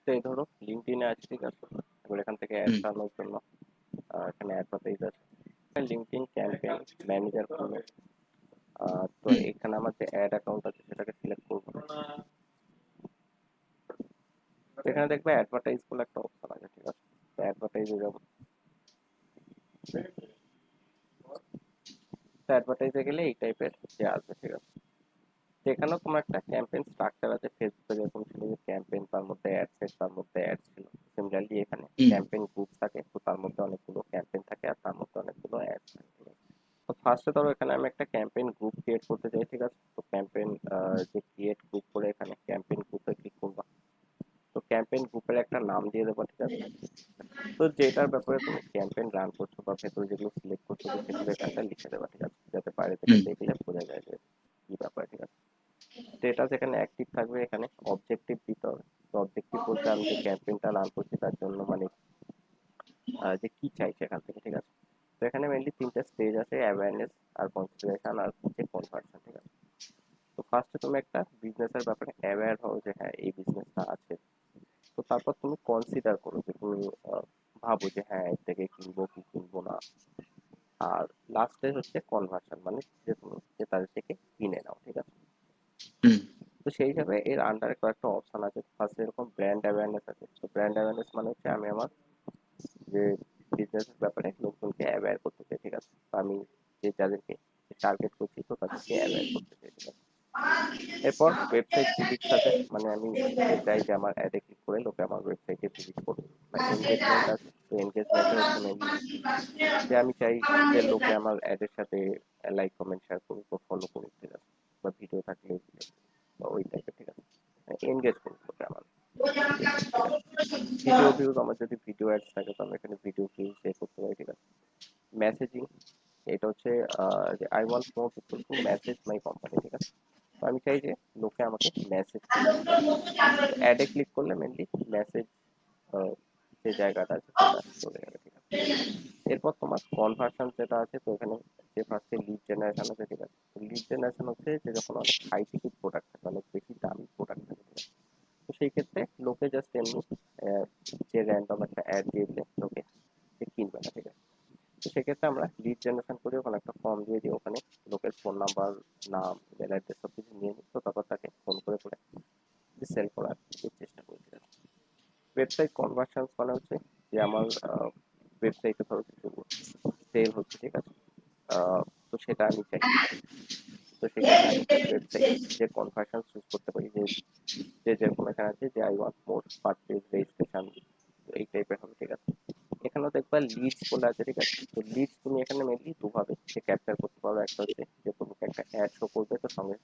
তো এই ধরো লিঙ্কডইনে আছে, ঠিক আছে। এবার এখান থেকে অ্যাড হুম চালানোর জন্য এখানে অ্যাডভার্টাইজ আছে, লিঙ্কডইন ক্যাম্পেইন ম্যানেজার খুলবে। তো হুম এখানে আমার যে অ্যাড অ্যাকাউন্ট আছে সেটাকে সিলেক্ট করবো। তো এখানে দেখবে অ্যাডভার্টাইজ বলে একটা অপশন আছে, ঠিক আছে। তো অ্যাডভার্টাইজে যাবো। তো অ্যাডভার্টাইজে গেলে এই টাইপের যে আসবে, ঠিক আছে। তো এখানেও তোমার একটা ক্যাম্পেইন স্ট্রাকচার আছে, ফেসবুকে যেরকম ছিল যে ক্যাম্পেইন, তার মধ্যে অ্যাড সেট, তার মধ্যে অ্যাড ছিল। সিমিলারলি এখানে হুম ক্যাম্পেইন গ্রুপ থাকে, তো তার মধ্যে অনেকগুলো ক্যাম্পেইন থাকে আর তার মধ্যে অনেকগুলো অ্যাড থাকে, ঠিক আছে। তো ফার্স্টে ধরো এখানে আমি একটা ক্যাম্পেইন গ্রুপ ক্রিয়েট করতে চাই, ঠিক আছে। তো ক্যাম্পেইন যে ক্রিয়েট গ্রুপ করে এখানে ক্যাম্পেইন গ্রুপে ক্লিক করবা। তো ক্যাম্পেইন গ্রুপের একটা নাম দিয়ে দেবো, ঠিক আছে। তো যেটার ব্যাপারে তুমি ক্যাম্পেইন রান করছো বা ভেতরে যেগুলো সিলেক্ট করছো তো সেগুলো এখানটা লিখে দেবা, ঠিক আছে, যাতে বাইরে থেকে হুম দেখলে বোঝা যায় যে কি ব্যাপার, ঠিক আছে। স্ট্যাটাস এখানে অ্যাক্টিভ থাকবে, এখানে অবজেক্টিভ দিতে হবে। তো অবজেক্টিভ বলতে আমি যে ক্যাম্পেইনটা রান করছি তার জন্য মানে যে কি চাইছে এখান থেকে, ঠিক আছে। তো এখানে মেনলি তিনটা স্টেজ আছে, অ্যাওয়ারনেস আর কনসিডারেশন আর হচ্ছে কনভার্সন, ঠিক আছে। তো ফার্স্টে তুমি একটা বিজনেসের ব্যাপারে অ্যাওয়্যার হও যে হ্যাঁ এই বিজনেসটা আছে। তো তারপর তুমি কনসিডার করো যে তুমি ভাবো যে হ্যাঁ এর থেকে কিনবো কি কিনবো না। আর লাস্টে হচ্ছে কনভার্সন, মানে যে তুমি যে তাদের থেকে কিনে নাও, ঠিক আছে। হুম তো সেই হিসাবে এর আন্ডারে কয়েকটা অপশন আছে। ফার্স্ট এরকম ব্র্যান্ড অ্যাওয়ারনেস আছে। তো ব্র্যান্ড অ্যাওয়ারনেস মানে হচ্ছে আমি আমার যে বিজনেসের ব্যাপারে লোকজনকে অ্যাওয়্যার করতে চাই, ঠিক আছে। তো আমি যে যাদেরকে টার্গেট করছি তো তাদেরকে অ্যাওয়্যার করতে চাই, ঠিক আছে। এরপর ওয়েবসাইট ভিজিটস আছে, মানে আমি যে চাই যে আমার অ্যাডে ক্লিক করে লোকে আমার ওয়েবসাইটে ভিজিট করবে। বা এনগেজমেন্ট আছে, তো এনগেজমেন্টে হচ্ছে মেনলি যে আমি চাই যে লোকে আমার অ্যাডের সাথে লাইক কমেন্ট শেয়ার করুক বা ফলো করুক, ঠিক আছে। বা ভিডিও থাকলে ভিডিও বা ওই টাইপের, ঠিক আছে। এনগেজ করুক লোকে আমার ওয়েবসাইট, ঠিক আছে। ভিডিও ভিউজ, আমার যদি ভিডিও অ্যাডস থাকে তো আমি এখানে ভিডিও ভিউজ সে করতে পারি, ঠিক আছে। মেসেজিং, এটা হচ্ছে যে I want more people to message my company, ঠিক আছে। তো আমি চাই যে লোকে আমাকে মেসেজ করুক, ঠিক আছে। তো অ্যাডে ক্লিক করলে মেনলি মেসেজ যে জায়গাটা আছে সেটা চলে যাবে, ঠিক আছে। এরপর তোমার কনভার্সন যেটা আছে, তো এখানে যে ফার্স্টে লিড জেনারেশন আছে, ঠিক আছে। লিড জেনারেশন হচ্ছে যে যখন অনেক হাই টিকিট প্রোডাক্ট থাকে, অনেক বেশি দামি প্রোডাক্ট থাকে, ঠিক আছে। তো সেই ক্ষেত্রে লোকে জাস্ট এমনি আহ, যে র্যান্ডম একটা অ্যাড দিয়ে দিলে লোকে সে কিনবে না, ঠিক আছে। তো সেক্ষেত্রে আমরা লিড জেনারেশন করে ওখানে একটা ফর্ম দিয়ে দিই, ওখানে লোকের ফোন নাম্বার, নাম, ইমেল অ্যাড্রেস সব কিছু নিয়ে নিই। তো তারপর তাকে ফোন করে করে সেল করার চেষ্টা করি, ঠিক আছে। ওয়েবসাইট কনভার্সন মানে হচ্ছে যে আমার ওয়েবসাইটে ধরো কিছু সেল হচ্ছে, ঠিক আছে। আহ, তো সেটা আমি চাই। তো সেক্ষেত্রে আমি ওয়েবসাইট যে কনভার্সন চুজ করতে পারি, যে যে যেরকম এখানে আছে যে I want more purchase registration, এই টাইপের হবে, ঠিক আছে। এখানেও দেখবা লিডস বলে আছে, ঠিক আছে। তো লিডস তুমি এখানে মেনলি দুভাবে যে ক্যাপচার করতে পারো। একটা হচ্ছে যে তোমাকে একটা অ্যাড শো করবে, তো সঙ্গে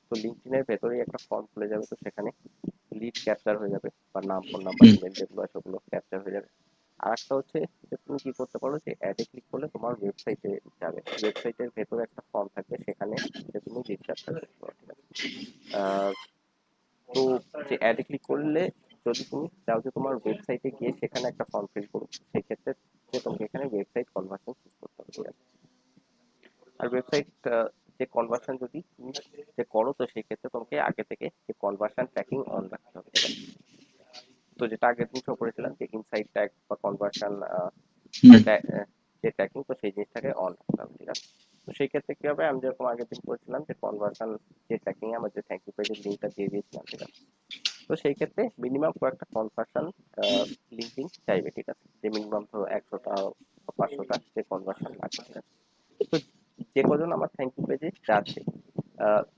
তো লিঙ্কডইনের ভেতরেই একটা ফর্ম খুলে যাবে, তো সেখানে লিড ক্যাপচার হয়ে যাবে বা নাম, ফোন নাম্বার, হুম ইমেল যেগুলো আছে ওগুলো ক্যাপচার হয়ে যাবে। আর একটা হচ্ছে যে তুমি কি করতে পারো যে অ্যাডে ক্লিক করলে তোমার ওয়েবসাইটে যাবে, ওয়েবসাইটের ভেতরে একটা ফর্ম থাকবে, সেখানে যে তুমি লিড ক্যাপচার করতে পারো, ঠিক আছে। আহ, তো যে অ্যাডে ক্লিক করলে যদি তুমি চাও যে তোমার ওয়েবসাইটে গিয়ে সেখানে একটা ফর্ম ফিল করো, সেই ক্ষেত্রে যে তোমাকে এখানে ওয়েবসাইট কনভার্সন চুজ করতে হবে, ঠিক আছে। আর ওয়েবসাইট যে কনভার্সন যদি তুমি যে করো তো সেই ক্ষেত্রে তোমাকে আগে থেকে যে কনভার্সন ট্র্যাকিং অন রাখতে হবে, ঠিক আছে। তো যেটা আগের দিন শো করেছিলাম যে ইনসাইড ট্যাগ বা কনভার্সন হুম যে যে ট্র্যাকিং, তো সেই জিনিসটাকে অন রাখতে হবে, ঠিক আছে। তো সেই ক্ষেত্রে কি হবে, আমি যেরকম আগের দিন করেছিলাম যে কনভার্সন যে ট্র্যাকিং এ আমার যে থ্যাংক ইউ পেজের লিঙ্কটা দিয়ে দিয়েছিলাম, ঠিক আছে। তো সেই ক্ষেত্রে মিনিমাম কয়েকটা কনভার্সন লিঙ্কিং চাইবে, ঠিক আছে। যে মিনিমাম ধরো 100টা বা 500টা যে কনভার্সন লাগবে, ঠিক আছে। তো যে কজন আমার থ্যাংক ইউ পেজে যাচ্ছে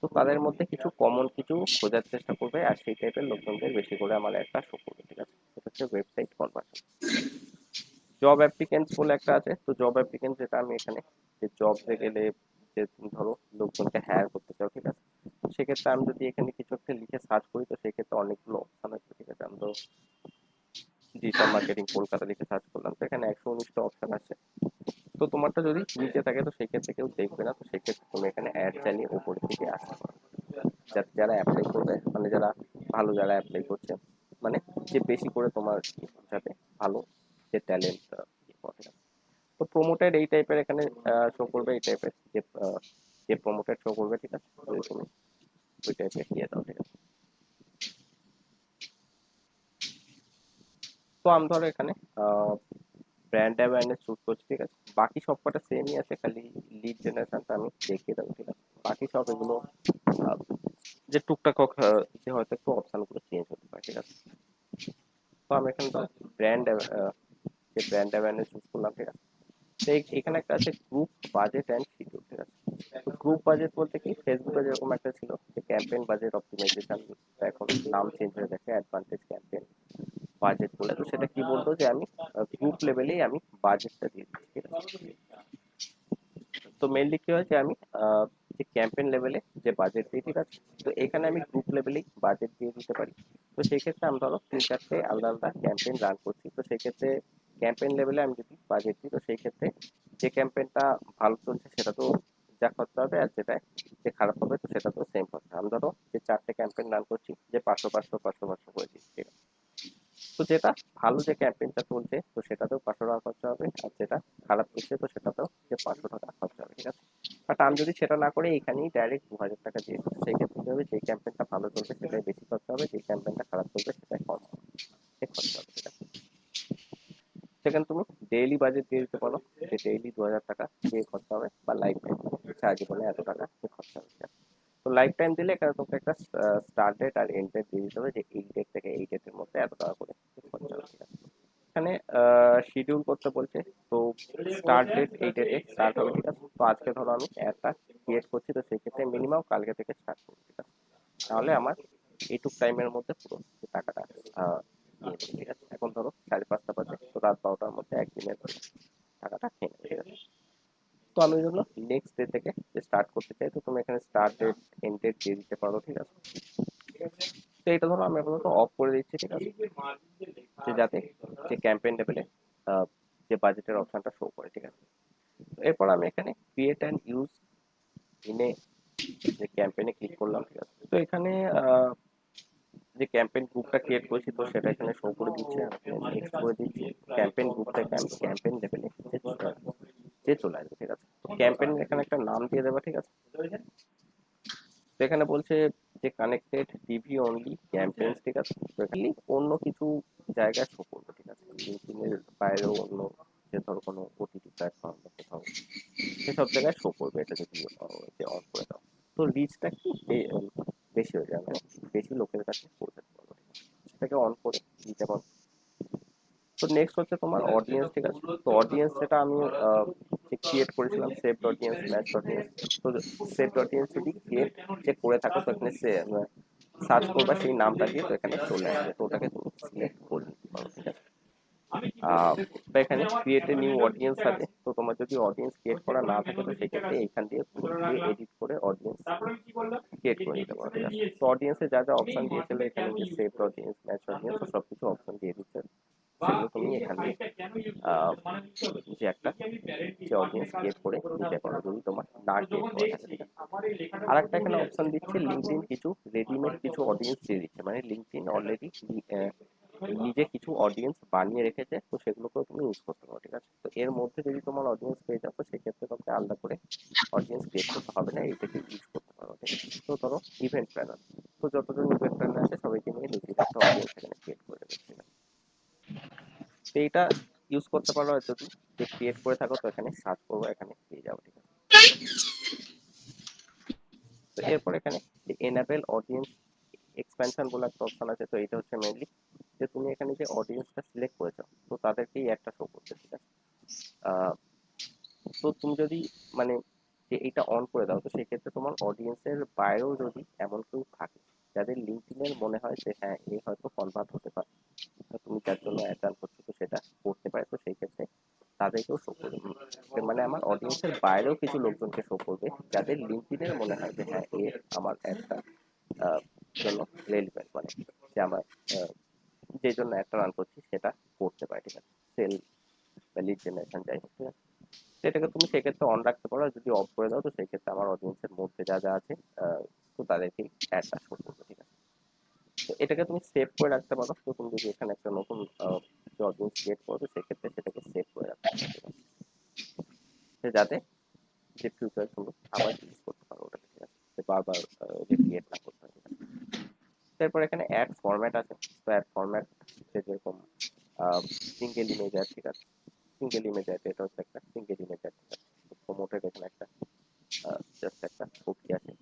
তো তাদের মধ্যে কিছু কমন কিছু খোঁজার চেষ্টা করবে আর সেই টাইপের লোকজনদের বেশি করে আমার একটা শো করবে, ঠিক আছে। এটা হচ্ছে ওয়েবসাইট কনভার্সন। জব অ্যাপ্লিকেন্টস বলে একটা আছে। তো জব অ্যাপ্লিকেন্টস যেটা আমি এখানে যে জবসে গেলে যে তুমি ধরো লোকজনকে হায়ার করতে চাও, ঠিক আছে। তো সেক্ষেত্রে আমি যদি এখানে কিছু একটা লিখে সার্চ করি তো সেক্ষেত্রে অনেকগুলো অপশন আছে, ঠিক আছে। আমি তো ডিজিটাল মার্কেটিং কলকাতা লিখে সার্চ করলাম, তো এখানে 119টা অপশন আছে। তো তোমারটা যদি নিচে থাকে তো সেক্ষেত্রে কেউ দেখবে না, তো সেক্ষেত্রে তুমি এখানে অ্যাড চালিয়ে উপরের দিকে আসতে পারো, যাতে যারা অ্যাপ্লাই করবে মানে যারা ভালো যারা অ্যাপ্লাই করছে, মানে যে বেশি করে তোমার যাতে ভালো যে ট্যালেন্ট তো প্রমোটেড এই টাইপের এখানে শো করবে, এই টাইপের যে যে প্রমোটেড শো করবে, ঠিক আছে। যদি তুমি ওই টাইপের দিয়ে দাও, ঠিক আছে। তো আমি ধরো এখানে ব্র্যান্ড অ্যাওয়ারনেস চুজ করছি, ঠিক আছে। বাকি সব কটা সেমই আছে, খালি লিড জেনারেশনটা আমি দেখিয়ে দেবো, ঠিক আছে। বাকি সব এগুলো আহ, যে টুকটাক যে হয়তো একটু অপশনগুলো চেঞ্জ হতে পারে, ঠিক আছে। তো আমি এখানে ব্র্যান্ড যে ব্র্যান্ড অ্যাওয়ারনেস চুজ করলাম, ঠিক আছে। তো এখানে একটা আছে গ্রুপ বাজেট অ্যান্ড শিডিউল, ঠিক আছে। তো গ্রুপ বাজেট বলতে কি, ফেসবুকে যেরকম একটা ছিল যে ক্যাম্পেইন বাজেট অপটিমাইজেশন, এখন নাম চেঞ্জ হয়ে গেছে অ্যাডভান্টেজ ক্যাম্পেইন বাজেট বলে। তো সেটা কি বলতো যে আমি গ্রুপ লেভেলেই আমি বাজেটটা দিয়ে দিচ্ছি, ঠিক আছে। তো মেইনলি কি হয় যে আমি যে ক্যাম্পেইন লেভেলে যে বাজেট দিই, ঠিক আছে। তো এখানে আমি গ্রুপ লেভেলেই বাজেট দিয়ে দিতে পারি। তো সেই ক্ষেত্রে আমি ধরো 3-4টে আলাদা আলাদা ক্যাম্পেইন রান করছি, তো সেই ক্ষেত্রে ক্যাম্পেইন লেভেলে আমি যদি বাজেট দিই, তো সেই ক্ষেত্রে যে ক্যাম্পেইনটা ভালো চলছে সেটা তো যা খরচা হবে, আর যেটা যে খারাপ হবে তো সেটা তো সেম খরচা। আমি ধরো যে 4টে ক্যাম্পেইন রান করছি, যে 500 500 500 500 করে দিচ্ছি, ঠিক আছে। তো যেটা ভালো যে ক্যাম্পেইনটা চলছে তো সেটাতেও 500 টাকা খরচা হবে, আর যেটা খারাপ চলছে তো সেটাতেও যে 500 টাকা খরচা হবে, ঠিক আছে। বাট আমি যদি সেটা না করে এখানেই ডাইরেক্ট 2000 টাকা দিয়ে দিই, সেই ক্ষেত্রে কি হবে, যে ক্যাম্পেইনটা ভালো চলবে সেটাই বেশি খরচা হবে, যে ক্যাম্পেইনটা খারাপ চলবে সেটাই কম হবে, সে খরচা হবে, ঠিক আছে। সেখানে তুমি ডেইলি বাজেট দিয়ে দিতে পারো, যে ডেইলি 2000 টাকা দিয়ে খরচা হবে, বা লাইফ টাইম সারা জীবনে এত টাকা যে খরচা হবে, ঠিক আছে। তো লাইফ টাইম দিলে এখানে তোমাকে একটা স্টার্ট ডেট আর এন্ড ডেট দিয়ে দিতে হবে, যে এই ডেট থেকে এই ডেটের মধ্যে এত টাকা করে খরচা হবে, ঠিক আছে। এখানে শিডিউল করতে বলছে। তো স্টার্ট ডেট এই ডেটে স্টার্ট হবে, ঠিক আছে। তো আজকে ধরো আমি একটা ক্রিয়েট করছি, তো সেই ক্ষেত্রে মিনিমাম কালকে থেকে স্টার্ট করবো, ঠিক আছে। তাহলে আমার এইটুক টাইমের মধ্যে পুরো যে টাকাটা নিয়ে নেবে, ঠিক আছে। এখন ধরো 5:30 বাজে, তো রাত 12টার মধ্যে একদিনের টাকাটা খেয়ে নেবে, ঠিক আছে। তো আমি ওই জন্য নেক্সট ডে থেকে যে স্টার্ট করতে চাই, তো তুমি এখানে স্টার্ট ডেট এন্ড ডেট দিয়ে দিতে পারো, ঠিক আছে। তো এটা ধরো আমি আপাতত অফ করে দিচ্ছি, ঠিক আছে, যে যাতে যে ক্যাম্পেইন লেভেলে যে বাজেটের অপশনটা শো করে, ঠিক আছে। তো এরপর আমি এখানে ক্রিয়েট অ্যান্ড ইউজ ইনে যে ক্যাম্পেইনে ক্লিক করলাম, ঠিক আছে। তো এখানে যে ক্যাম্পেইন গ্রুপটা ক্রিয়েট করেছি তো সেটা এখানে শো করে দিচ্ছে, নেক্সট করে দিচ্ছি। ক্যাম্পেইন গ্রুপ থেকে আমি ক্যাম্পেইন লেভেলে যে চলে আসবে, ঠিক আছে। তো ক্যাম্পেইন এখানে একটা নাম দিয়ে দেবো, ঠিক আছে। তো এখানে বলছে যে কানেক্টেড টিভি অনলি ক্যাম্পেইনস, ঠিক আছে। তো এখানে অন্য কিছু জায়গায় শো করবে, ঠিক আছে। লিঙ্কডইনের বাইরেও অন্য, যে ধরো কোনো ওটিটি প্ল্যাটফর্ম বা কোথাও, সেসব জায়গায় শো করবে এটা যদি যে অন করে দাও। তো রিচটা কি বেশি হয়ে যাবে, বেশি লোকের কাছে পৌঁছাতে পারবে, ঠিক আছে। সেটাকে অন করে দিতে পারো। তো নেক্সট হচ্ছে তোমার অডিয়েন্স, ঠিক আছে। তো অডিয়েন্স সেটা আমি যে ক্রিয়েট করেছিলাম সেভড অডিয়েন্স, ম্যাচ অডিয়েন্স। তো সেভড অডিয়েন্স যদি ক্রিয়েট যে করে থাকো, তো এখানে সে সার্চ করবা সেই নামটা দিয়ে, তো এখানে চলে আসবে। তো ওটাকে তুমি সিলেক্ট করে নিতে পারো, ঠিক আছে। বা এখানে ক্রিয়েট এ নিউ অডিয়েন্স আছে, তো তোমার যদি অডিয়েন্স ক্রিয়েট করা না থাকে তো সেক্ষেত্রে এইখান দিয়ে তুমি এডিট করে অডিয়েন্স ক্রিয়েট করে নিতে পারো, ঠিক আছে। তো অডিয়েন্সে যা যা অপশন দিয়েছিল এখানে, যে সেভড অডিয়েন্স, ম্যাচ অডিয়েন্স, সব কিছু অপশন দিয়ে দিচ্ছে, সেগুলো তুমি এখান দিয়ে যে একটা যে অডিয়েন্স ক্রিয়েট করে নিতে পারো, যদি তোমার না ক্রিয়েট করা থাকে, ঠিক আছে। আর একটা এখানে অপশন দিচ্ছে লিঙ্কডইন কিছু রেডিমেড কিছু অডিয়েন্স দিয়ে দিচ্ছে, মানে লিঙ্কডইন অলরেডি নিজে কিছু অডিয়েন্স বানিয়ে রেখেছে, তো সেগুলোকেও তুমি ইউজ করতে পারো, ঠিক আছে। তো এর মধ্যে যদি তোমার অডিয়েন্স পেয়ে যাও, তো সেক্ষেত্রে তোমাকে আলাদা করে অডিয়েন্স ক্রিয়েট করতে হবে না, এইটাকে ইউজ করতে পারো, ঠিক আছে। তো ধরো ইভেন্ট প্ল্যানার, তো যতজন ইভেন্ট প্ল্যানার আছে সবাইকে নিয়ে নিজের একটা অডিয়েন্স এখানে ক্রিয়েট করে দেবে, ঠিক আছে। তো এইটা ইউজ করতে পারো, আর যদি যে ক্রিয়েট করে থাকো তো এখানে সার্চ করবো, এখানে পেয়ে যাবো, ঠিক আছে। তো এরপর এখানে যে এনাবেল অডিয়েন্স এক্সপ্যানশন বলে একটা অপশন আছে, তো এটা হচ্ছে মেইনলি যে তুমি এখানে যে অডিয়েন্সটা সিলেক্ট করেছো তো তাদেরকেই একটা শো করছে, ঠিক আছে। আহ, তো তুমি যদি মানে যে এটা অন করে দাও, তো সেই ক্ষেত্রে তোমার অডিয়েন্সের বাইরেও যদি এমন কেউ থাকে যাদের লিঙ্কডইনের মনে হয় যে হ্যাঁ এ হয়তো কনভার্ট হতে পারে, তো তুমি যার জন্য অ্যাড রান করছো তো সেটা করতে পারে, তো সেই ক্ষেত্রে তাদেরকেও শো করবে। মানে আমার অডিয়েন্সের বাইরেও কিছু লোকজনকে শো করবে যাদের লিঙ্কডইনের মনে হয় যে হ্যাঁ এ আমার একটা জন্য রেলিভেন্ট, মানে যে আমার আহ, যে জন্য একটা রান করছি সেটা করতে পারে, ঠিক আছে। সেল বা লিড জেনারেশন যাই হোক, ঠিক আছে। তো এটাকে তুমি সেক্ষেত্রে অন রাখতে পারো, আর যদি অফ করে দাও তো সেক্ষেত্রে আমার অডিয়েন্সের মধ্যে যা যা আছে তো তাদেরকে অ্যাডটা শো করবে, ঠিক আছে। তো এটাকে তুমি সেভ করে রাখতে পারো, তো তুমি যদি এখানে একটা নতুন যে অডিয়েন্স ক্রিয়েট করো তো সেক্ষেত্রে সেটাকে সেভ করে রাখতে পারো, ঠিক আছে। যে যাতে যে ফিউচার তুমি আবার ইউজ করতে পারো ওটাকে, ঠিক আছে। যে বারবার যে ক্রিয়েট না করতে হয়, ঠিক আছে। তারপর এখানে অ্যাড ফরম্যাট আছে, তো অ্যাড ফরম্যাট যেরকম সিঙ্গেল ইমেজ অ্যাড, ঠিক আছে। সিঙ্গেল ইমেজ অ্যাড, এটা হচ্ছে একটা সিঙ্গেল ইমেজ অ্যাড, ঠিক আছে। প্রোমোটেড এখানে একটা জাস্ট একটা ছবি আছে।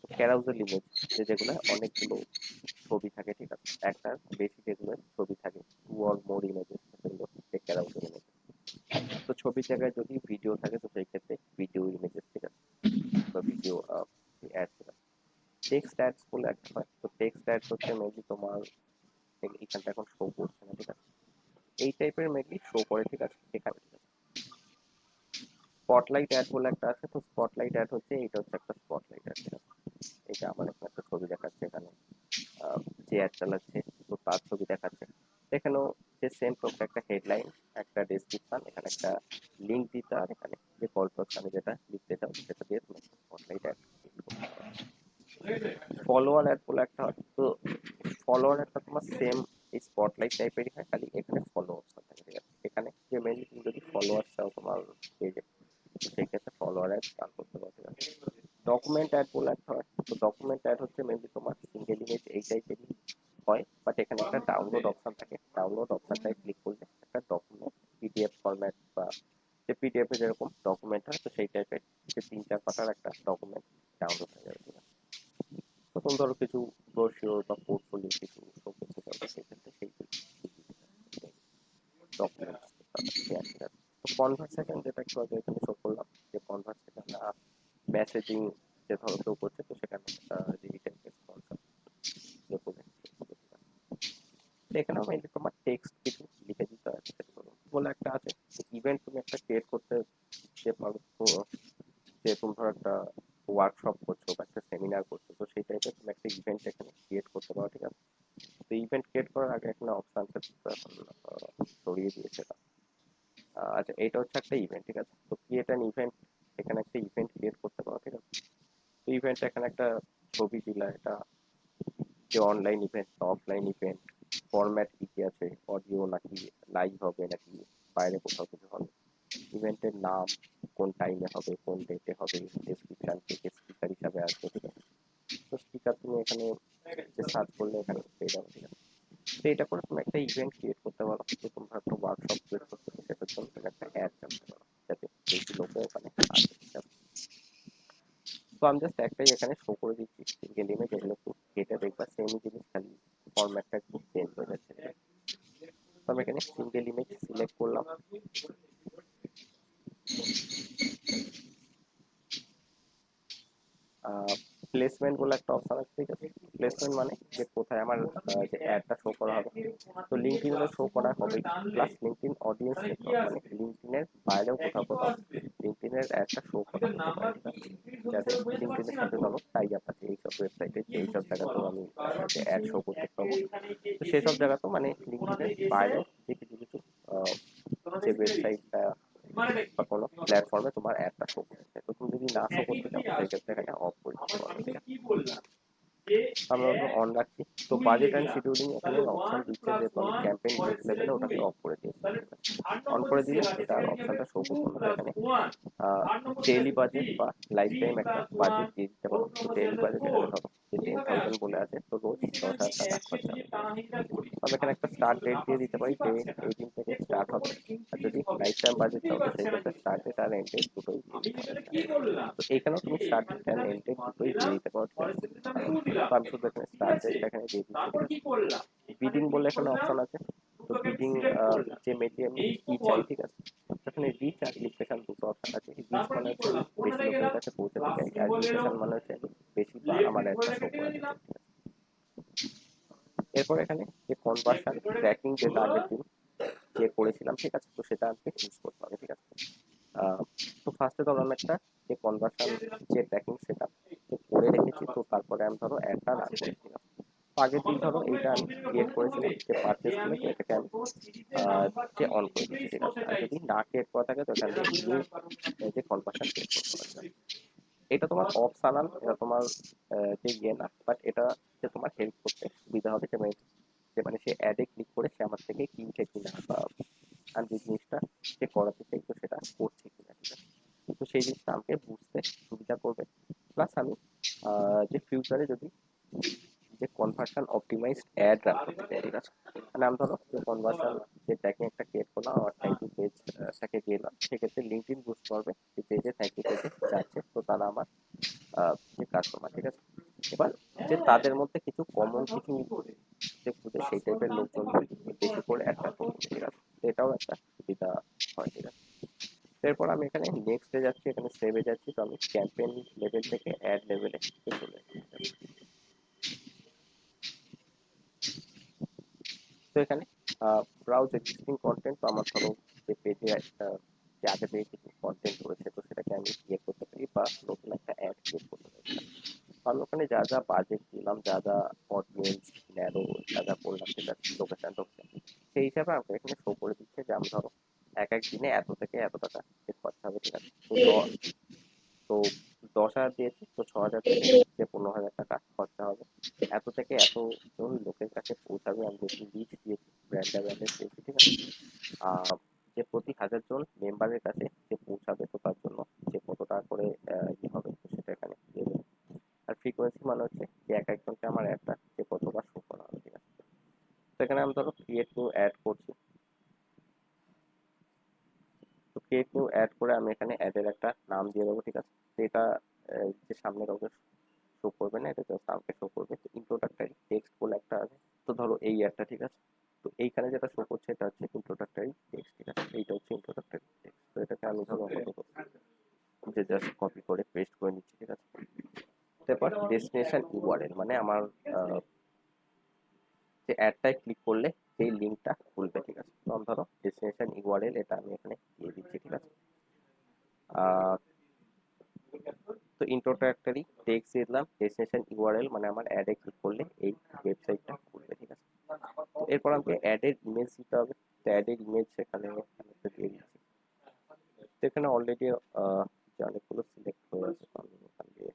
তো ক্যারাউজেল ইমেজ যেগুলো অনেকগুলো ছবি থাকে, ঠিক আছে, একটা বেশি যেগুলো ছবি থাকে, টু অর মোর ইমেজেস, সেগুলো ক্যারাউজেল ইমেজ। তো ছবির জায়গায় যদি ভিডিও থাকে তো সেই ক্ষেত্রে ভিডিও ইমেজেস, ঠিক আছে, বা ভিডিও অ্যাড, ঠিক আছে। টেক্সট অ্যাডস বলে একটা হয়। তো টেক্সট অ্যাডস হচ্ছে মেবি তোমার এখানটা এখন শো করছে না, ঠিক আছে। এই টাইপের মেবি শো করে, ঠিক আছে, এখানে, ঠিক আছে। স্পটলাইট অ্যাড বলে একটা আছে। তো স্পটলাইট অ্যাড হচ্ছে, এটা হচ্ছে একটা স্পটলাইট অ্যাড, ঠিক আছে। এটা আমার এখানে একটা ছবি দেখাচ্ছে, এখানে যে অ্যাড চালাচ্ছে তো তার ছবি দেখাচ্ছে। এখানেও যে সেম প্রকার একটা হেডলাইন, একটা ডেসক্রিপশন, এখানে একটা লিঙ্ক দিতে, আর এখানে যে কল টু অ্যাকশনে যেটা লিখতে চাও সেটা দিয়ে তুমি স্পটলাইট অ্যাড করতে পারো। ফলোয়ার অ্যাড বলে একটা হয়। তো ফলোয়ার একটা তোমার সেম এই স্পটলাইট টাইপেরই হয়, খালি এখানে ফলোয়ার্স থাকে, ঠিক আছে। এখানে যে মেনলি তুমি যদি ফলোয়ার্স চাও তোমার পেজে, তো সেই ক্ষেত্রে ফলোয়ার অ্যাড রান করতে পারো, ঠিক আছে। ডকুমেন্ট অ্যাড বলে একটা হয়। তো ডকুমেন্ট অ্যাড হচ্ছে মেনলি তোমার সিঙ্গেল ইমেজ এই টাইপেরই হয়, বাট এখানে একটা ডাউনলোড অপশন থাকে। ডাউনলোড অপশনটায় ক্লিক করলে একটা ডকুমেন্ট পিডিএফ ফরম্যাট বা যে পিডিএফ এ যেরকম ডকুমেন্ট হয়, তো সেই টাইপের যে 3-4 পাতার একটা ডকুমেন্ট ডাউনলোড হয়ে যাবে, ঠিক আছে। তো তুমি ধরো কিছু ব্রোশিওর বা পোর্টফোলিও কিছু শো করতে চাও, সেই ক্ষেত্রে সেই ডকুমেন্টস শেয়ার, ঠিক আছে। তো কনভারসেশন যেটা একটু আগে এখানে শো করলাম, যে কনভারসেশন মেসেজিং যে ধরো কেউ করছে, তো সেখানে রিটেন রেসপন্স বলে, তো এখানেও মেনলি তোমার টেক্সট কিছু লিখে দিতে হয়, সেগুলো বলে একটা আছে। ইভেন্ট তুমি একটা ক্রিয়েট করতে যে পারো। তো যে তুমি ধরো একটা ওয়ার্কশপ করছো বা একটা সেমিনার করছো, তো সেই টাইপের তুমি একটা ইভেন্ট এখানে ক্রিয়েট করতে পারো, ঠিক আছে। তো ইভেন্ট ক্রিয়েট করার আগে এখানে অপশনটা এখন সরিয়ে দিয়েছে এটা। আচ্ছা, এটা হচ্ছে একটা ইভেন্ট, ঠিক আছে। তো ক্রিয়েট অ্যান ইভেন্ট, এখানে একটা ইভেন্ট ক্রিয়েট করতে পারো, ঠিক আছে। তো ইভেন্ট এখানে একটা ছবি দিলা, এটা যে অনলাইন ইভেন্ট না অফলাইন ইভেন্ট, ফরম্যাট কি কি আছে, অডিও নাকি লাইভ হবে নাকি বাইরে কোথাও কিছু হবে, ইভেন্টের নাম, কোন টাইমে হবে, কোন ডেটে হবে, ডেসক্রিপশন কে কে স্পিকার হিসাবে আসবে, ঠিক আছে। তো স্পিকার তুমি এখানে যে সার্চ করলে এখানে পেয়ে যাবে, ঠিক আছে। তো এটা করে তুমি একটা ইভেন্ট ক্রিয়েট করতে পারো। তো তোমরা একটা ওয়ার্কশপ ক্রিয়েট করতে পারো, সেটার জন্য তুমি একটা অ্যাড চালাতে পারো যাতে বেশি লোকও ওখানে আসে, ঠিক আছে। তো আমি জাস্ট একটাই এখানে শো করে দিচ্ছি সিঙ্গেল ইমেজ, এগুলো একটু কেটে দেখবা সেম জিনিস, খালি ফরম্যাটটা একটু চেঞ্জ হয়ে যাচ্ছে। তো আমি এখানে সিঙ্গেল ইমেজ সিলেক্ট করলাম। প্লেসমেন্ট বলে একটা অপশন আছে, ঠিক আছে। প্লেসমেন্ট মানে যে কোথায় আমার যে অ্যাডটা শো করা হবে। তো লিঙ্কডইনে শো করা হবে, প্লাস লিঙ্কডইন অডিয়েন্স নেটওয়ার্ক মানে লিঙ্কডইনের বাইরেও কোথাও কোথাও লিঙ্কডইনের অ্যাডটা শো করা হতে পারে, ঠিক আছে। যাতে লিঙ্কডইনের সাথে ধরো টাই আপ আছে এইসব ওয়েবসাইটে, যে এইসব জায়গাতেও আমি যে অ্যাড শো করতে পারবো। তো সেসব জায়গাতেও মানে লিঙ্কডইনের বাইরেও যে কিছু কিছু যে ওয়েবসাইটটা বা কোনো প্ল্যাটফর্মে তোমার অ্যাডটা শো করছে, তো তুমি যদি না শো করতে চাও সেক্ষেত্রে এখানে অফ করে দিতে পারবে, ঠিক আছে। আমরা ওটা অন রাখছি। তো বাজেট অ্যান্ড শিডিউলিং এখানে অপশন দিচ্ছে, যে আমি ক্যাম্পেইন লেভেলে ওটাকে অফ করে দিয়েছি, অন করে দিলে এটা আর অপশনটা শো করবো না। এখানে ডেইলি বাজেট বা লাইফ টাইম একটা বাজেট দিয়ে দিতে পারো। তো ডেইলি বাজেট এখানে ধরো যে 10,000 বলে আছে, তো রোজ 10,000 টাকা খরচা হবে। আমি এখানে একটা স্টার্ট ডেট দিয়ে দিতে পারি, যে এই দিন থেকে স্টার্ট হবে। আর যদি লাইফ টাইম বাজেট চাও তো সেই ক্ষেত্রে স্টার্ট ডেট আর এন্ড ডেট দুটোই দিয়ে দিতে পারো। তো এখানেও তুমি start date and end date দুটোই দিয়ে দিতে পারো, ঠিক আছে। তো আমি শুধু এখানে স্টার্ট ডেটটা এখানে দিয়ে দিচ্ছি, ঠিক আছে। বিডিং বলে এখানে অপশন আছে। তো বিডিং যে মেটিএম কি চাই, ঠিক আছে। এখানে রিচ আর লোকেশন দুটো অপশন আছে। রিচ মানে হচ্ছে আমি বেশি লোকের কাছে পৌঁছাতে চাই, আর লোকেশন মানে হচ্ছে আমি বেশি বার আমার অ্যাডটা শো করা দিতে চাই, ঠিক আছে। এরপর এখানে যে কনভার্সন ট্র্যাকিং যেটা আগের দিন যে করেছিলাম, ঠিক আছে, তো সেটা আমাকে চুজ করতে হবে, ঠিক আছে। তো ফার্স্টে ধরো আমি একটা যে কনভার্সন যে ট্র্যাকিং সেটা করে রেখেছি, তো তারপরে আমি ধরো অ্যাডটা রান করেছি। তো আগের দিন ধরো এইটা আমি ক্রিয়েট করেছিলাম যে পারচেস করে, তো এটাকে আমি যে অন করে দিচ্ছি, ঠিক আছে। আর যদি না ক্রিয়েট করা থাকে তো এখান থেকে নিউ যে কনভার্সন ক্রিয়েট করতে পারবে। এটা তোমার অপশনাল, এটা তোমার যে ইয়ে না, বাট এটা যে তোমার হেল্প করতে সুবিধা হবে, যে মানে সে অ্যাডে ক্লিক করে সে আমার থেকে কিনছে কিনা, বা আমি যে জিনিসটা সে করাতে চাই তো সেটা করছে কিনা, ঠিক আছে। তো সেই জিনিসটা আমাকে বুঝতে সুবিধা করবে। প্লাস আমি যে ফিউচারে যদি যে convert conversion optimised add run করতে চাই, ঠিক আছে। মানে আমি ধরো যে কনভার্সন যে ট্র্যাকিং একটা ক্রিয়েট করলাম, আমার থ্যাংক ইউ পেজ টাকে দিলাম, সেক্ষেত্রে লিঙ্কডইন বুস্ট করবে যে পেজে থ্যাংক ইউ পেজে যাচ্ছে, তো তারা আমার যে কাস্টমার, ঠিক আছে। এবার যে তাদের মধ্যে কিছু কমন কিছু যে খুঁজে সেই টাইপের লোকজন বেশি করে অ্যাট্রাক্ট করবে, ঠিক আছে। তো এটাও একটা সুবিধা হয়, ঠিক আছে। এরপর আমি এখানে নেক্সটে যাচ্ছি, এখানে সেভে যাচ্ছি, তো আমি ক্যাম্পেইন লেভেল থেকে অ্যাড লেভেলে চলে যাচ্ছি, ঠিক আছে। তো এখানে ব্রাউজ এক্সিস্টিং কন্টেন্ট, তো আমার ধরো যে পেজে যে আগে থেকে কিছু কন্টেন্ট রয়েছে, তো সেটাকে আমি ইয়ে করতে পারি বা নতুন একটা অ্যাড ক্রিয়েট করতে পারি। আমি ওখানে যা যা বাজেট দিলাম, যা যা অডিয়েন্স ন্যারো যা যা করলাম, সেটা লোকেশন টোকেশন সেই হিসাবে আমাকে এখানে শো করে দিচ্ছে যে আমি ধরো এক এক দিনে এত থেকে এত টাকা খরচা হবে, ঠিক আছে। তো 10,000 দিয়েছি, তো 6,000 থেকে যে 15,000 টাকা খরচা হবে, এত থেকে এত জন লোকের কাছে পৌঁছাবে, আমি যেহেতু রিচ দিয়েছি, ব্র্যান্ড অ্যাওয়ারনেস দিয়েছি, ঠিক আছে। যে প্রতি 1,000 জন মেম্বারের কাছে যে পৌঁছাবে, তো তার জন্য যে কত টাকা করে ইয়ে হবে, তো সেটা এখানে দিয়ে দেবো। আর ফ্রিকোয়েন্সি মানে হচ্ছে যে এক একজনকে আমার একটা যে কতবার শো করা হবে, ঠিক আছে। তো এখানে আমি ধরো ক্রিয়েট নিউ অ্যাড করছি, তো ক্রিয়েট নিউ অ্যাড করে আমি এখানে অ্যাডের একটা নাম দিয়ে দেবো, ঠিক আছে। তো এটা যে সামনে কাউকে শো করবে না, এটা জাস্ট আমাকে শো করবে। তো ইন্ট্রোডাক্টরি টেক্সট বলে একটা আছে, তো ধরো এই একটা, ঠিক আছে। তো এইখানে যেটা শো করছে এটা হচ্ছে ইন্ট্রোডাক্টরি টেক্সট, ঠিক আছে। এইটা হচ্ছে ইন্ট্রোডাক্টরি টেক্সট, তো এটাকে আমি ধরো যে জাস্ট কপি করে পেস্ট করে নিচ্ছি, ঠিক আছে। তারপর ডেস্টিনেশন ইউআরএল মানে আমার যে অ্যাডটায় ক্লিক করলে সেই লিঙ্কটা খুলবে, ঠিক আছে। তো আমি ধরো ডেস্টিনেশন ইউআরএল এটা আমি এখানে দিয়ে দিচ্ছি, ঠিক আছে। তো ইন্ট্রোডাক্টরি টেক্সট দিয়ে দিলাম, ডেস্টিনেশন ইউআরএল মানে আমার অ্যাডে ক্লিক করলে এই ওয়েবসাইটটা খুলবে, ঠিক আছে। তো এরপর আমাকে অ্যাডের ইমেজ দিতে হবে, তো অ্যাডের ইমেজ সেখানে আমি একটা দিয়ে দিচ্ছি। তো এখানে অলরেডি যে অনেকগুলো সিলেক্ট হয়ে আছে, তো আমি এখান দিয়ে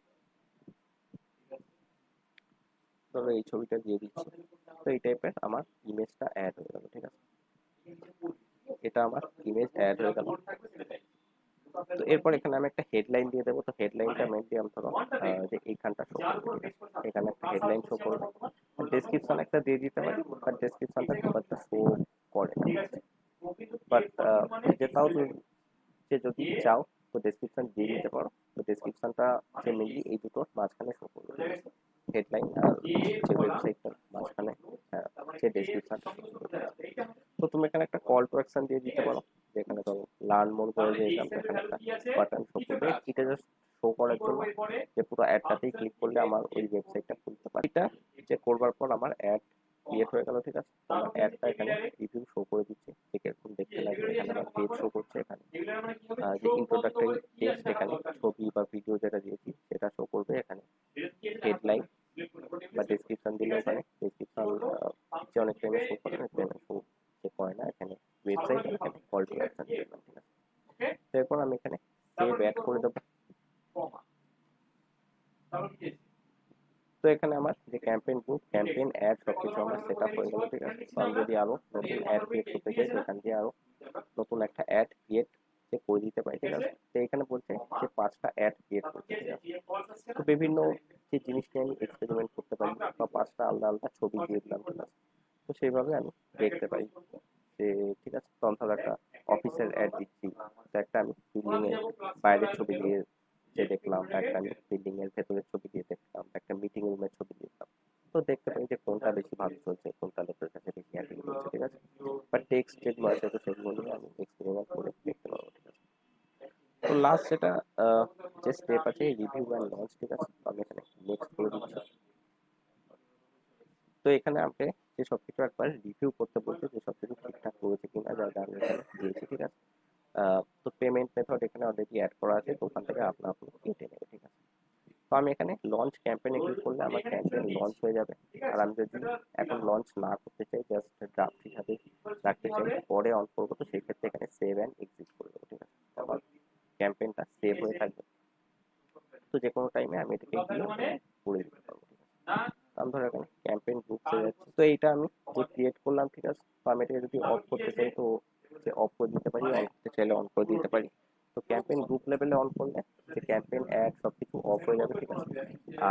ধরো এই ছবিটা দিয়ে দিচ্ছি। তো এই টাইপের আমার ইমেজটা অ্যাড হয়ে গেল, ঠিক আছে। এটা আমার ইমেজ অ্যাড হয়ে গেল। তো এরপর এখানে আমি একটা হেডলাইন দিয়ে দেবো, তো হেডলাইনটা মেনলি আমি ধরো যে এইখানটা শো করবে, ঠিক আছে। এখানে একটা হেডলাইন শো করবে, ডেসক্রিপশন একটা দিয়ে দিতে পারি, বাট ডেসক্রিপশনটা খুব একটা শো করে না, বাট যে তাও যে যদি চাও তো ডেসক্রিপশন দিয়ে দিতে পারো। তো ডেসক্রিপশনটা যে মেনলি এই দুটোর মাঝখানে শো করবে, হেডলাইন আর যে ওয়েবসাইটটার মাঝখানে যে ডেসক্রিপশনটা শো করবে। তো তুমি এখানে একটা কল টু অ্যাকশন দিয়ে দিতে পারো, যেখানে ধরো লার্ন মোর করে যে এখানে একটা বাটন শো করবে, এটা জাস্ট শো করার জন্য যে পুরো অ্যাডটাতেই ক্লিক করলে আমার ওই ওয়েবসাইটটা খুলতে পারে। এটা যে করবার পর আমার অ্যাড ক্রিয়েট হয়ে গেল, ঠিক আছে। তো আমার অ্যাডটা এখানে রিভিউ শো করে দিচ্ছে, ঠিক এরকম দেখতে লাগবে। এখানে আমার পেজ শো করছে, এখানে যে ইন্ট্রোডাক্টরি টেক্সট, এখানে ছবি বা ভিডিও যেটা দিয়েছি সেটা শো করবে, এখানে হেডলাইন বা ডেসক্রিপশন দিলে ওখানে ডেসক্রিপশন যে অনেক টাইমে শো করে, অনেক টাইমে শো যে করে না। এখানে ওয়েবসাইট, এখানে কল টু অ্যাকশন দিলাম, ঠিক আছে। তো এরপর আমি এখানে সেভ অ্যাড করে দেবো। তো এখানে আমার যে ক্যাম্পেইন গ্রুপ, ক্যাম্পেইন অ্যাড সবকিছু আমার সেট আপ হয়ে গেল, ঠিক আছে। তো আমি যদি আরো নতুন অ্যাড ক্রিয়েট করতে চাই, তো এখান দিয়ে আরো নতুন একটা অ্যাড ক্রিয়েট করে দিতে পারি, ঠিক আছে। তো এখানে বলছে যে 5টা অ্যাড ক্রিয়েট করতে, ঠিক আছে। তো বিভিন্ন যে জিনিস নিয়ে আমি এক্সপেরিমেন্ট করতে পারি, বা 5টা আলাদা আলাদা ছবি দিয়ে দিলাম, ঠিক আছে। তো সেইভাবে আমি দেখতে পারি যে, ঠিক আছে। তো আমি ধরো একটা অফিসের অ্যাড দিচ্ছি, তো একটা আমি বিল্ডিং এর বাইরের ছবি দিয়ে যে দেখলাম, একটা আমি বিল্ডিং এর ভেতরের ছবি দিয়ে দেখলাম, একটা মিটিং রুমের ছবি দেখলাম। তো দেখতে পাই যে কোনটা বেশি ভালো চলছে, কোনটা লোকের কাছে বেশি অ্যাপিল করছে, ঠিক আছে। বা টেক্সট যেগুলো আছে, তো সেগুলো নিয়ে আমি এক্সপেরিমেন্ট করে দেখতে পারবো, ঠিক আছে। তো লাস্ট যেটা যে স্টেপ আছে রিভিউ অ্যান্ড লঞ্চ, ঠিক আছে। তো আমি এখানে নেক্সট করে দিচ্ছি। তো এখানে আমাকে যে সবকিছু একবার রিভিউ করতে বলছে যে সবকিছু ঠিকঠাক করেছে কিনা, যা যা আমি এখানে দিয়েছি, ঠিক আছে। তো পেমেন্ট মেথড এখানে অলরেডি অ্যাড করা আছে, তো ওখান থেকে আপনা আপনি কেটে নেবে, ঠিক আছে। তো আমি এখানে লঞ্চ ক্যাম্পেইনে ক্লিক করলে আমার ক্যাম্পেইন লঞ্চ হয়ে যাবে। আর আমি যদি এখন লঞ্চ না করতে চাই, জাস্ট ড্রাফট হিসাবে রাখতে চাই, পরে অন করবো, তো সেই ক্ষেত্রে এখানে সেভ অ্যান্ড এক্সিট করে দেবো, ঠিক আছে। আমার ক্যাম্পেইনটা সেভ হয়ে থাকবে, তো যে কোনো টাইমে আমি এটাকে গিয়ে করে দিতে পারবো, ঠিক আছে। আমি ধরো এখানে ক্যাম্পেইন গ্রুপ হয়ে যাচ্ছে, তো এইটা আমি যে ক্রিয়েট করলাম, ঠিক আছে। তো আমি এটাকে যদি অফ করতে চাই, তো যে অফ করে দিতে পারি, অন করতে চাইলে অন করে দিতে পারি। তো ক্যাম্পেইন গ্রুপ লেভেলে অন করলে যে ক্যাম্পেইন অ্যাড সবকিছু অফ হয়ে যাবে, ঠিক আছে।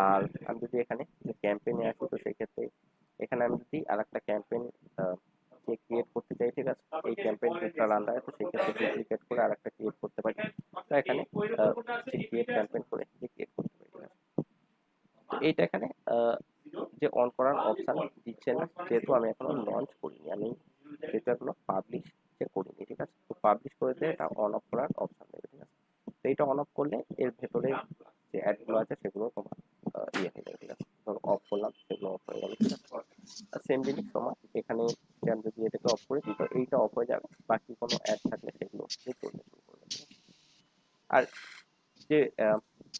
আর আমি যদি এখানে যে ক্যাম্পেইনে আসি, তো সেক্ষেত্রে এখানে আমি যদি আরেকটা ক্যাম্পেইন যে ক্রিয়েট করতে চাই, ঠিক আছে, এই ক্যাম্পেইন নিউট্রাল আন্ডারে, তো সেই ক্ষেত্রে ডুপ্লিকেট করে আরেকটা ক্রিয়েট করতে পারি। তো এখানে যে ক্রিয়েট ক্যাম্পেইন করে যে ক্রিয়েট করতে পারি, ঠিক আছে। তো এইটা এখানে যে অন করার অপশন দিচ্ছে না, যেহেতু আমি এখনো লঞ্চ করিনি, আমি যেহেতু এখনো পাবলিশ যে করিনি, ঠিক আছে। তো পাবলিশ করে দিয়ে এটা অন অফ করার অপশন দেবে, ঠিক আছে। তো এইটা অন অফ করলে এর ভেতরে যে অ্যাডগুলো আছে সেগুলো তোমার ইয়ে হয়ে যাবে, ঠিক আছে। ধরো অফ করলাম, সেগুলো অফ হয়ে গেল, ঠিক আছে। আর সেম জিনিস তোমার এখানে আমি যদি এটাকে অফ করে দিই, তো এইটা অফ হয়ে যাবে, বাকি কোনো অ্যাড থাকলে সেগুলো চলতে শুরু করবে, ঠিক আছে। আর যে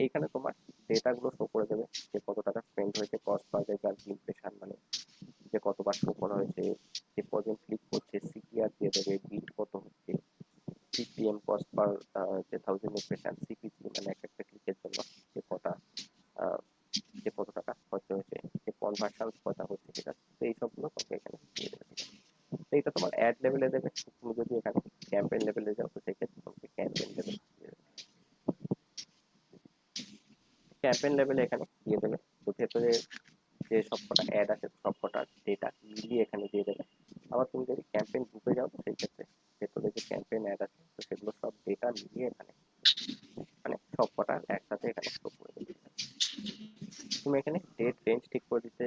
এইখানে তোমার ডেটাগুলো শো করে দেবে, যে কত টাকা স্পেন্ড হয়েছে, কস্ট পার ডে, ইমপ্রেশন মানে যে কতবার শো করা হয়েছে, যে কজন ক্লিক করছে, সিপিআর দিয়ে দেবে, বিট কত হচ্ছে, সিপিএম কস্ট পার যে 1000 ইমপ্রেশন, সিপিসি মানে এক একটা ক্লিকের জন্য যে কটা আহ, যে কত টাকা খরচা হয়েছে, যে কনভার্সন কটা হচ্ছে, ঠিক আছে। তো এই সবগুলো তোমাকে এখানে দিয়ে দেবে, ঠিক আছে। তো এটা তোমার অ্যাড লেভেলে দেবে। তুমি যদি এখানে ক্যাম্পেইন লেভেলে যাও, তো সেক্ষেত্রে তোমাকে ক্যাম্পেইন লেভেল ক্যাম্পেইন লেভেলে এখানে দিয়ে দেবে। তো ভেতরে যে সবকটা অ্যাড আছে সবকটা ডেটা মিলিয়ে এখানে দিয়ে দেবে। আবার তুমি যদি ক্যাম্পেইন গ্রুপে যাও, তো সেই ক্ষেত্রে ভেতরে যে ক্যাম্পেইন অ্যাড আছে, তো সেগুলো সব ডেটা মিলিয়ে এখানে মানে সবকটা একসাথে এখানে শো করে দেবে। তুমি এখানে ডেট রেঞ্জ ঠিক করে দিতে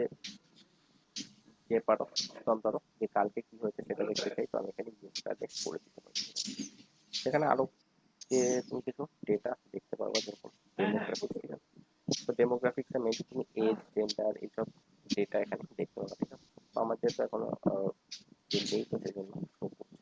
যে পারো, কম পারো, যে কালকে কি হয়েছে সেটা দেখতে চাই, তো আমি এখানে ইয়েস্টারডে করে দিতে পারি। সেখানে আরো যে তুমি কিছু ডেটা দেখতে পারবা, যেরকম ডেমোগ্রাফিক্স, ঠিক আছে। তো ডেমোগ্রাফিক্সে মেবি তুমি এজ, জেন্ডার এইসব ডেটা এখানে দেখতে পাবা, ঠিক আছে। তো আমার যেহেতু এখনো যে নেই, তো সেই জন্য শো করছে